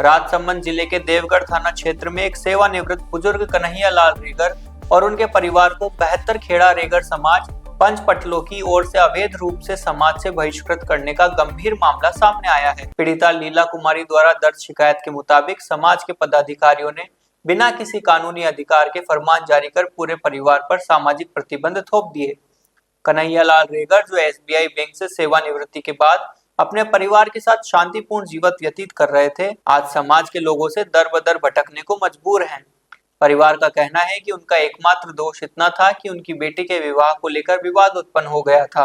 राजसमंद जिले के देवगढ़ थाना क्षेत्र में एक सेवानिवृत्त बुजुर्ग कन्हैया लाल रेगर और उनके परिवार को 72 खेड़ा रेगर समाज पंच पटलों की ओर से अवैध रूप से समाज से बहिष्कृत करने का गंभीर मामला सामने आया है। पीड़िता लीला कुमारी द्वारा दर्ज शिकायत के मुताबिक समाज के पदाधिकारियों ने बिना किसी कानूनी अधिकार के फरमान जारी कर पूरे परिवार पर सामाजिक प्रतिबंध थोप दिए। कन्हैया लाल रेगर जो SBI बैंक से सेवानिवृत्ति के बाद अपने परिवार के साथ शांतिपूर्ण जीवन व्यतीत कर रहे थे, आज समाज के लोगों से दर बदर भटकने को मजबूर हैं। परिवार का कहना है कि उनका एकमात्र दोष इतना था कि उनकी बेटी के विवाह को लेकर विवाद उत्पन्न हो गया था,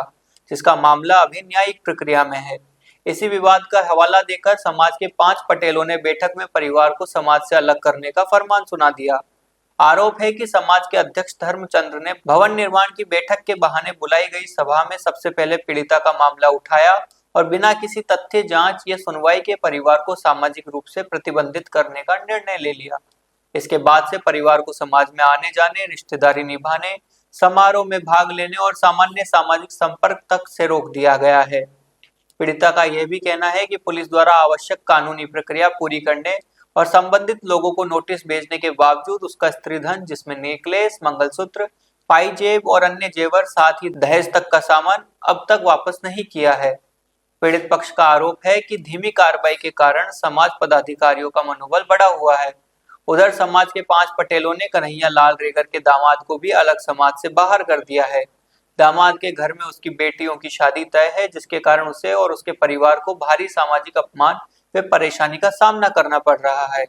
जिसका मामला अभी न्यायिक प्रक्रिया में है। इसी विवाद का हवाला देकर समाज के 5 पटेलों ने बैठक में परिवार को समाज से अलग करने का फरमान सुना दिया। आरोप है कि समाज के अध्यक्ष धर्मचंद्र ने भवन निर्माण की बैठक के बहाने बुलाई गई सभा में सबसे पहले पीड़िता का मामला उठाया और बिना किसी तथ्य जांच या सुनवाई के परिवार को सामाजिक रूप से प्रतिबंधित करने का निर्णय ले लिया। इसके बाद से परिवार को समाज में आने जाने, रिश्तेदारी निभाने, समारोह में भाग लेने और सामान्य सामाजिक संपर्क तक से रोक दिया गया है। पीड़िता का यह भी कहना है कि पुलिस द्वारा आवश्यक कानूनी प्रक्रिया पूरी करने और संबंधित लोगों को नोटिस भेजने के बावजूद उसका स्त्रीधन, जिसमें नेकलेस, मंगलसूत्र, पाईजेब और अन्य जेवर साथ ही दहेज तक का सामान अब तक वापस नहीं किया है। पीड़ित पक्ष का आरोप है कि धीमी कार्रवाई के कारण समाज पदाधिकारियों का मनोबल बढ़ा हुआ है। उधर समाज के 5 पटेलों ने कन्हैया लाल रेगर के दामाद को भी अलग समाज से बाहर कर दिया है। दामाद के घर में उसकी बेटियों की शादी तय है, जिसके कारण उसे और उसके परिवार को भारी सामाजिक अपमान व परेशानी का सामना करना पड़ रहा है।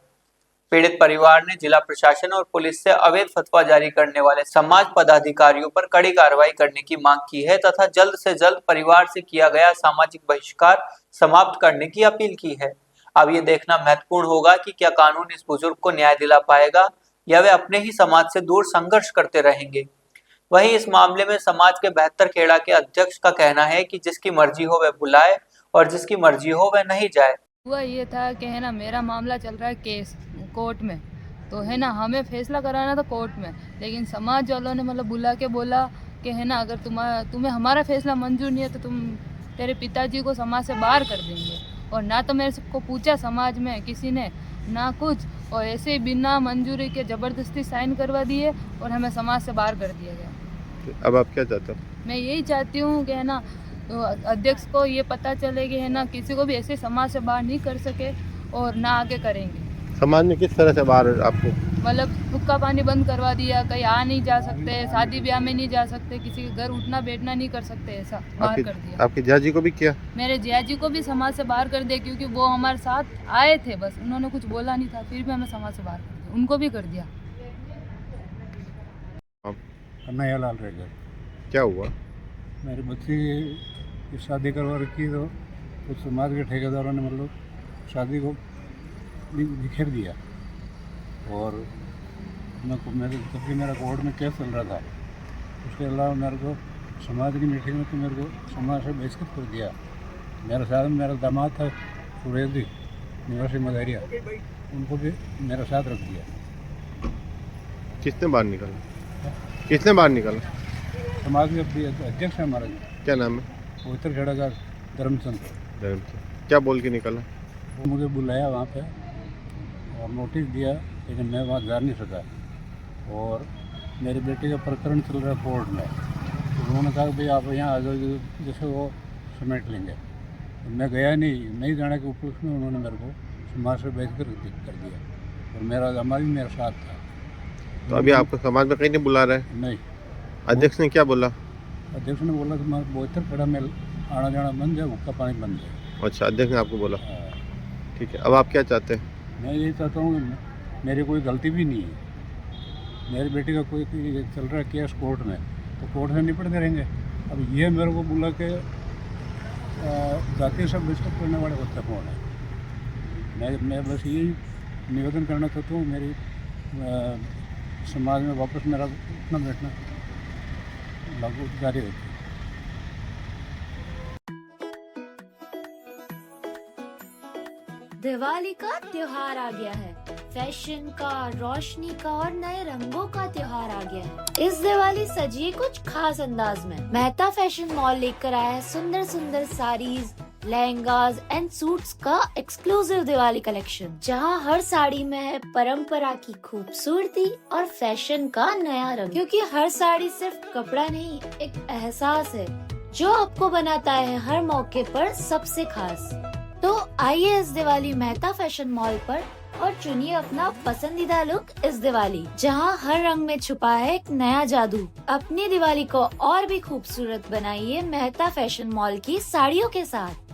पीड़ित परिवार ने जिला प्रशासन और पुलिस से अवैध फतवा जारी करने वाले समाज पदाधिकारियों पर कड़ी कार्रवाई करने की मांग की है तथा जल्द से जल्द परिवार से किया गया सामाजिक बहिष्कार समाप्त करने की अपील की है। अब ये देखना महत्वपूर्ण होगा कि क्या कानून इस बुजुर्ग को न्याय दिला पाएगा या वे अपने ही समाज से दूर संघर्ष करते रहेंगे। वहीं इस मामले में समाज के 72 खेड़ा के अध्यक्ष का कहना है कि जिसकी मर्जी हो वह बुलाए और जिसकी मर्जी हो वह नहीं जाए। हुआ ये था कि है ना, मेरा मामला चल रहा है केस कोर्ट में, तो है ना हमें फैसला कराना था कोर्ट में, लेकिन समाज वालों ने मतलब बुला के बोला कि है ना, अगर तुम्हें हमारा फैसला मंजूर नहीं है तो तेरे पिताजी को समाज से बाहर कर देंगे। और ना तो मेरे को पूछा समाज में किसी ने, ना कुछ, और ऐसे ही बिना मंजूरी के ज़बरदस्ती साइन करवा दिए और हमें समाज से बाहर कर दिया गया। अब आप क्या चाहते हो? मैं यही चाहती हूँ कि है ना, तो अध्यक्ष को ये पता चले कि है ना, किसी को भी ऐसे समाज से बाहर नहीं कर सके और ना आगे करेंगे। समाज में किस तरह से बाहर आपको मतलब हुक्का पानी बंद करवा दिया, कहीं आ नहीं जा सकते, शादी ब्याह में नहीं जा सकते, किसी के घर उठना बैठना नहीं कर सकते, ऐसा बाहर कर दिया। आपके जियाजी को भी किया? मेरे जियाजी को भी समाज से बाहर कर दिया, क्योंकि वो हमारे साथ आए थे, बस उन्होंने कुछ बोला नहीं था, फिर भी हमें समाज से बाहर कर दिया, उनको भी कर दिया। कन्हैया लाल रेगर। क्या हुआ? मेरी बच्ची की शादी करवा रखी, तो कुछ समाज के ठेकेदारों ने मतलब शादी को बिखेर दिया। और मेरा कोर्ट में केस चल रहा था, उसके अलावा मेरे को समाज की मीटिंग में तो मेरे को समाज से बहिष्कृत कर दिया। मेरे साथ मेरा दामाद था सुरेश निवासी मदारिया, उनको भी मेरे साथ रख दिया। किसने बाहर निकाला? किसने बाहर निकाला? समाज के अध्यक्ष है हमारा। क्या नाम है? पवित्र खेड़ा का धर्मचंद्र। क्या बोल के निकाला? वो मुझे बुलाया वहाँ पे और नोटिस दिया, लेकिन मैं वहाँ जा नहीं सका। और मेरी बेटी का प्रकरण चल रहा है कोर्ट में, तो उन्होंने कहा भाई आप यहाँ आ जाओ, जैसे वो समेट लेंगे। तो मैं गया नहीं जाने के उपलक्ष्य में उन्होंने मेरे को समाज से बहिष्कृत कर दिया, और मेरा दामाद भी मेरे साथ था। तो अभी आपको समाज में कहीं नहीं बुला रहा है? नहीं। अध्यक्ष ने क्या बोला? अध्यक्ष ने बोला कि पवित्र खेड़ा में आना जाना बंद है, हुक्का पानी बंद है। अच्छा, अध्यक्ष ने आपको बोला? ठीक है, अब आप क्या चाहते हैं? मैं यही चाहता हूँ, मेरी कोई गलती भी नहीं है। मेरी बेटी का कोई चल रहा है केस कोर्ट में, तो कोर्ट से निपटते रहेंगे। अब ये मेरे को बुला के जातीय सब डिस्कस करने वाले होते कौन है? मैं बस यही निवेदन करना चाहता हूँ, मेरी समाज में वापस मेरा उठना बैठना लागू जारी रखे। दिवाली का त्योहार आ गया है। फैशन का, रोशनी का और नए रंगों का त्योहार आ गया है। इस दिवाली सजिए कुछ खास अंदाज में। मेहता फैशन मॉल लेकर आया है सुंदर सुंदर साड़ीज, लहंगास एंड सूट्स का एक्सक्लूसिव दिवाली कलेक्शन, जहां हर साड़ी में है परंपरा की खूबसूरती और फैशन का नया रंग। क्योंकि हर साड़ी सिर्फ कपड़ा नहीं, एक एहसास है जो आपको बनाता है हर मौके पर सबसे खास। तो आइए इस दिवाली मेहता फैशन मॉल पर और चुनिए अपना पसंदीदा लुक इस दिवाली, जहां हर रंग में छुपा है एक नया जादू। अपनी दिवाली को और भी खूबसूरत बनाइए मेहता फैशन मॉल की साड़ियों के साथ।